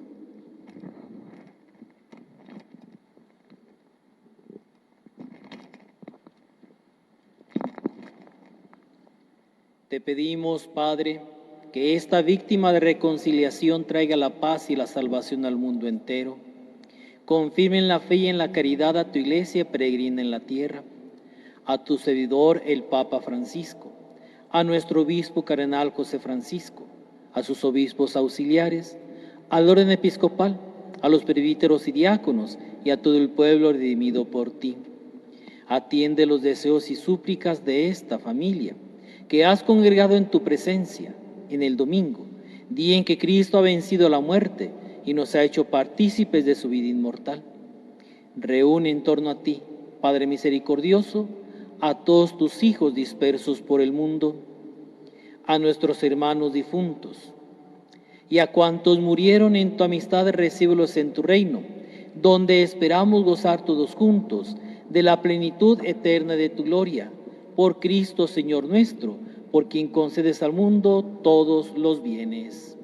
Te pedimos, Padre, que esta víctima de reconciliación traiga la paz y la salvación al mundo entero. Confirme en la fe y en la caridad a tu iglesia peregrina en la tierra, a tu servidor el Papa Francisco, a nuestro obispo cardenal José Francisco, a sus obispos auxiliares, al orden episcopal, a los presbíteros y diáconos y a todo el pueblo redimido por ti. Atiende los deseos y súplicas de esta familia, que has congregado en tu presencia en el domingo, día en que Cristo ha vencido la muerte y nos ha hecho partícipes de su vida inmortal. Reúne en torno a ti, Padre misericordioso, a todos tus hijos dispersos por el mundo, a nuestros hermanos difuntos, y a cuantos murieron en tu amistad, recíbelos en tu reino, donde esperamos gozar todos juntos de la plenitud eterna de tu gloria, por Cristo Señor nuestro, por quien concedes al mundo todos los bienes.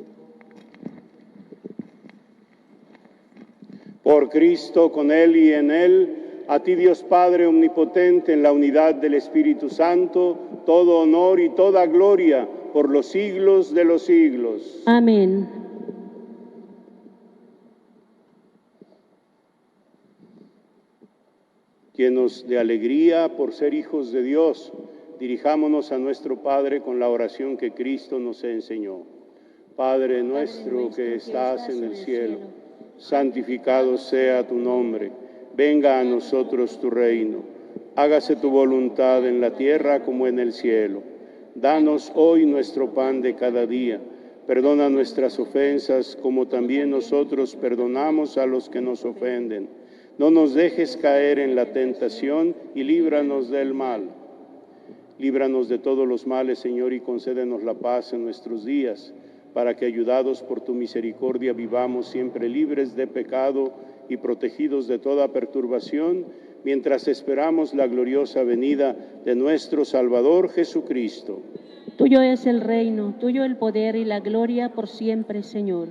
Por Cristo, con Él y en Él, a ti Dios Padre omnipotente, en la unidad del Espíritu Santo, todo honor y toda gloria por los siglos de los siglos. Amén. Llenos de alegría por ser hijos de Dios, dirijámonos a nuestro Padre con la oración que Cristo nos enseñó. Padre nuestro que estás en el cielo, santificado sea tu nombre. Venga a nosotros tu reino. Hágase tu voluntad en la tierra como en el cielo. Danos hoy nuestro pan de cada día. Perdona nuestras ofensas como también nosotros perdonamos a los que nos ofenden. No nos dejes caer en la tentación y líbranos del mal. Líbranos de todos los males, Señor, y concédenos la paz en nuestros días, para que, ayudados por tu misericordia, vivamos siempre libres de pecado y protegidos de toda perturbación, mientras esperamos la gloriosa venida de nuestro Salvador Jesucristo. Tuyo es el reino, tuyo el poder y la gloria por siempre, Señor.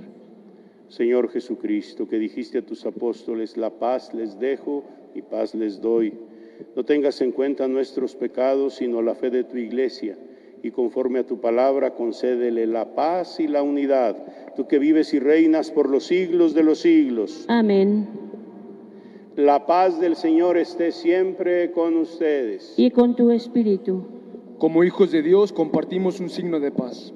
Señor Jesucristo, que dijiste a tus apóstoles, la paz les dejo y paz les doy. No tengas en cuenta nuestros pecados, sino la fe de tu Iglesia, y conforme a tu palabra concédele la paz y la unidad, tú que vives y reinas por los siglos de los siglos. Amén. La paz del Señor esté siempre con ustedes. Y con tu espíritu. Como hijos de Dios compartimos un signo de paz.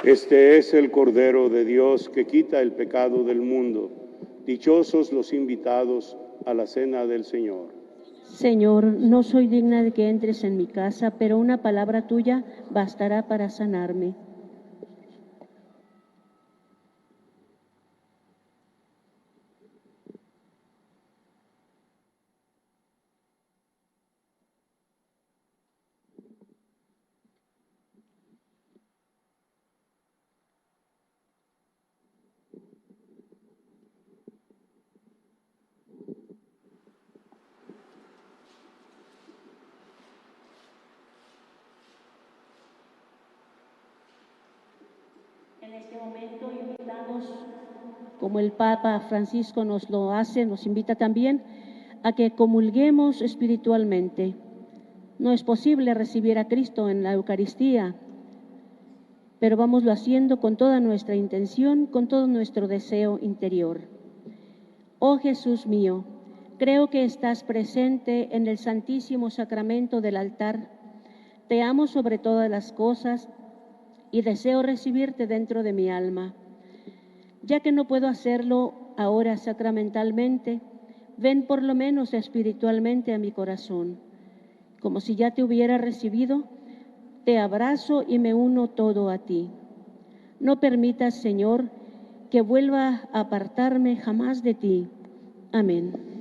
Este es el Cordero de Dios que quita el pecado del mundo. Dichosos los invitados a la cena del Señor. Señor, no soy digna de que entres en mi casa, pero una palabra tuya bastará para sanarme. En este momento invitamos, como el Papa Francisco nos lo hace, nos invita también a que comulguemos espiritualmente. No es posible recibir a Cristo en la Eucaristía, pero vámoslo haciendo con toda nuestra intención, con todo nuestro deseo interior. Oh Jesús mío, creo que estás presente en el Santísimo Sacramento del altar. Te amo sobre todas las cosas y deseo recibirte dentro de mi alma. Ya que no puedo hacerlo ahora sacramentalmente, ven por lo menos espiritualmente a mi corazón. Como si ya te hubiera recibido, te abrazo y me uno todo a ti. No permitas, Señor, que vuelva a apartarme jamás de ti. Amén.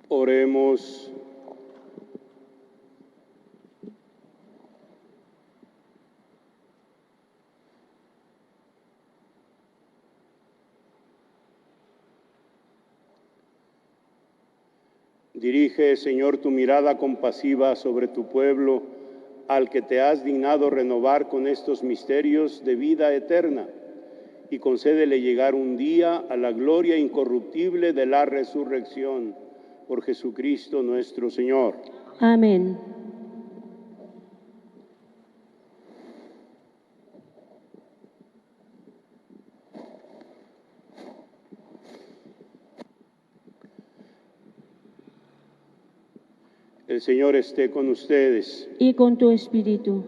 Oremos. Dirige, Señor, tu mirada compasiva sobre tu pueblo, al que te has dignado renovar con estos misterios de vida eterna, y concédele llegar un día a la gloria incorruptible de la resurrección. Por Jesucristo nuestro Señor. Amén. El Señor esté con ustedes. Y con tu espíritu.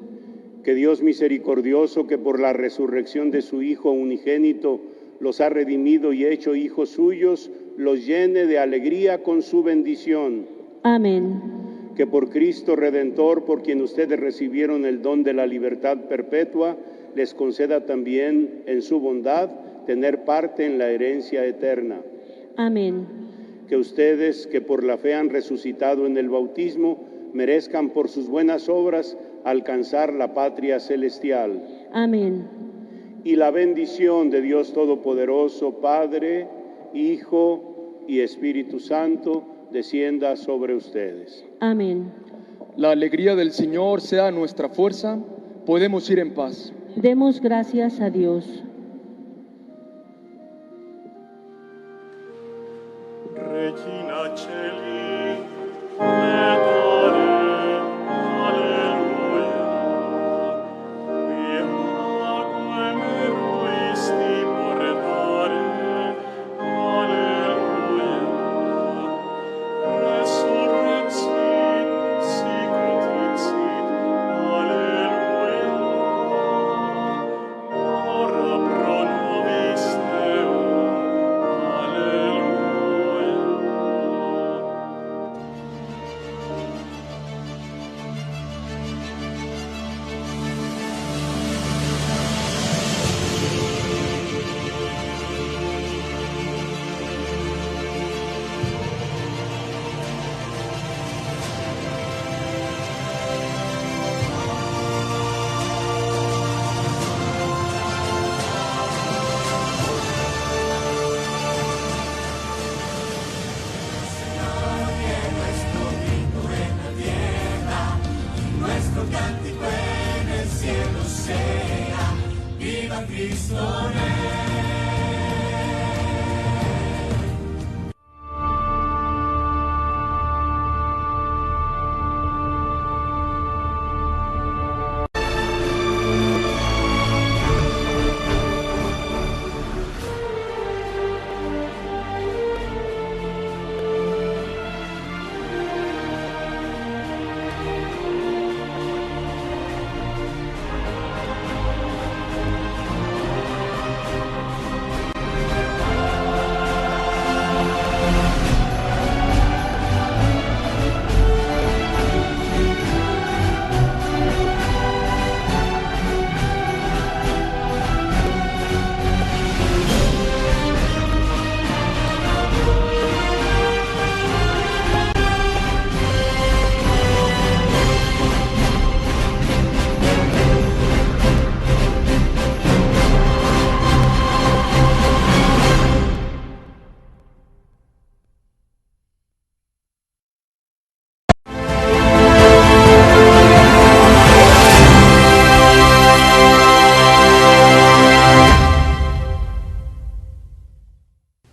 Que Dios misericordioso, que por la resurrección de su Hijo unigénito los ha redimido y hecho hijos suyos, los llene de alegría con su bendición. Amén. Que por Cristo Redentor, por quien ustedes recibieron el don de la libertad perpetua, les conceda también en su bondad tener parte en la herencia eterna. Amén. Que ustedes, que por la fe han resucitado en el bautismo, merezcan por sus buenas obras alcanzar la patria celestial. Amén. y la bendición de Dios Todopoderoso, Padre, Hijo y Espíritu Santo, descienda sobre ustedes. Amén. La alegría del Señor sea nuestra fuerza. Podemos ir en paz. Demos gracias a Dios. Regina Celi, Letare, Alleluia. Viaque meruisti portare, Alleluia. Resurrexit, sicut dixit, Alleluia. Ora pro nobis Deum, Alleluia.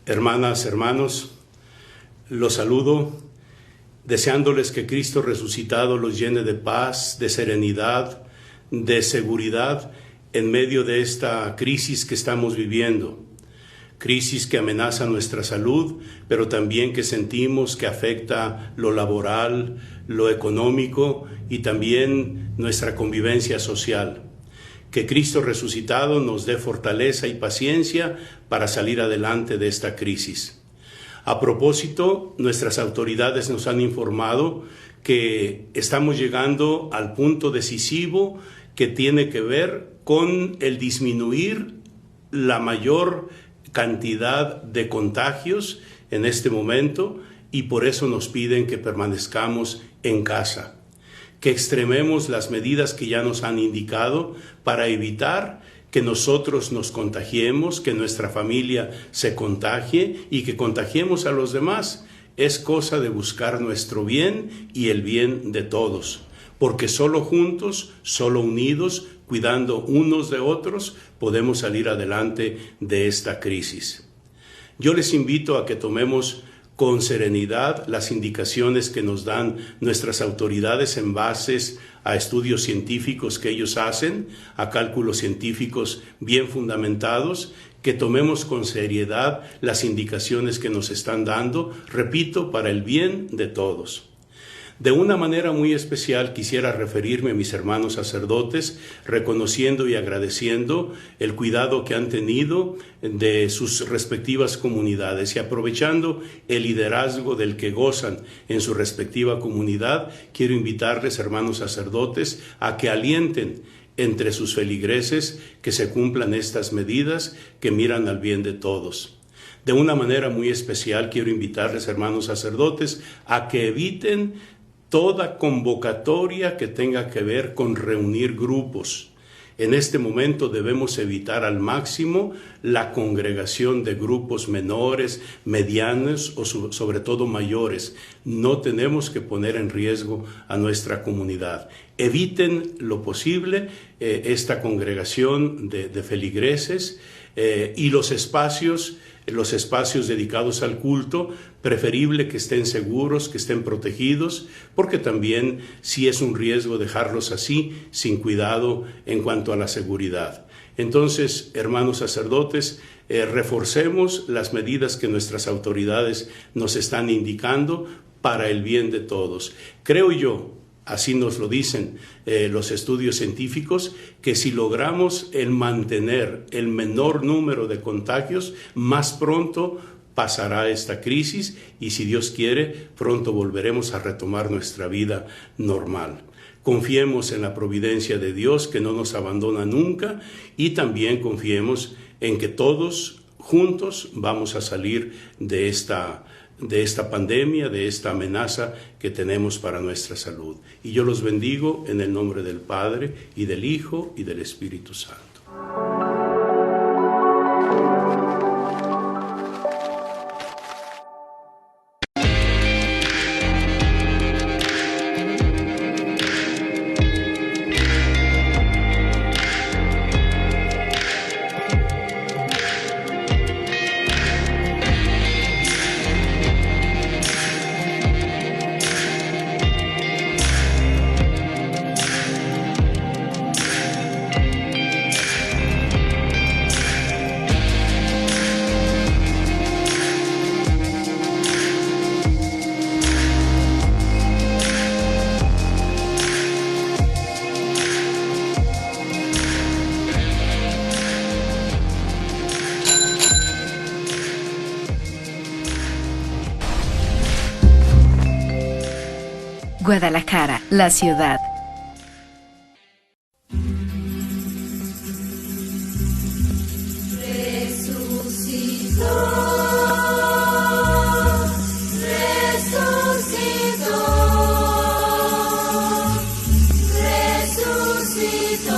Hermanas, hermanos, los saludo deseándoles que Cristo resucitado los llene de paz, de serenidad, de seguridad en medio de esta crisis que estamos viviendo. Crisis que amenaza nuestra salud, pero también que sentimos que afecta lo laboral, lo económico y también nuestra convivencia social. Que Cristo resucitado nos dé fortaleza y paciencia para salir adelante de esta crisis. A propósito, nuestras autoridades nos han informado que estamos llegando al punto decisivo que tiene que ver con el disminuir la mayor cantidad de contagios en este momento y por eso nos piden que permanezcamos en casa. Que extrememos las medidas que ya nos han indicado para evitar que nosotros nos contagiemos, que nuestra familia se contagie y que contagiemos a los demás. Es cosa de buscar nuestro bien y el bien de todos, porque solo juntos, solo unidos, cuidando unos de otros, podemos salir adelante de esta crisis. Yo les invito a que tomemos con serenidad las indicaciones que nos dan nuestras autoridades en bases a estudios científicos que ellos hacen, a cálculos científicos bien fundamentados, que tomemos con seriedad las indicaciones que nos están dando, repito, para el bien de todos. De una manera muy especial quisiera referirme a mis hermanos sacerdotes, reconociendo y agradeciendo el cuidado que han tenido de sus respectivas comunidades y aprovechando el liderazgo del que gozan en su respectiva comunidad. Quiero invitarles, hermanos sacerdotes, a que alienten entre sus feligreses que se cumplan estas medidas que miran al bien de todos. De una manera muy especial quiero invitarles, hermanos sacerdotes, a que eviten toda convocatoria que tenga que ver con reunir grupos. En este momento debemos evitar al máximo la congregación de grupos menores, medianos o sobre todo mayores. No tenemos que poner en riesgo a nuestra comunidad. Eviten lo posible esta congregación de feligreses y los espacios dedicados al culto, preferible que estén seguros, que estén protegidos, porque también sí es un riesgo dejarlos así, sin cuidado en cuanto a la seguridad. Entonces, hermanos sacerdotes, reforcemos las medidas que nuestras autoridades nos están indicando para el bien de todos. Creo yo, así nos lo dicen los estudios científicos, que si logramos mantener el menor número de contagios, más pronto pasará esta crisis y, si Dios quiere, pronto volveremos a retomar nuestra vida normal. Confiemos en la providencia de Dios, que no nos abandona nunca, y también confiemos en que todos juntos vamos a salir de esta pandemia, de esta amenaza que tenemos para nuestra salud. Y yo los bendigo en el nombre del Padre, y del Hijo, y del Espíritu Santo. Guadalajara, la ciudad. Resucitó.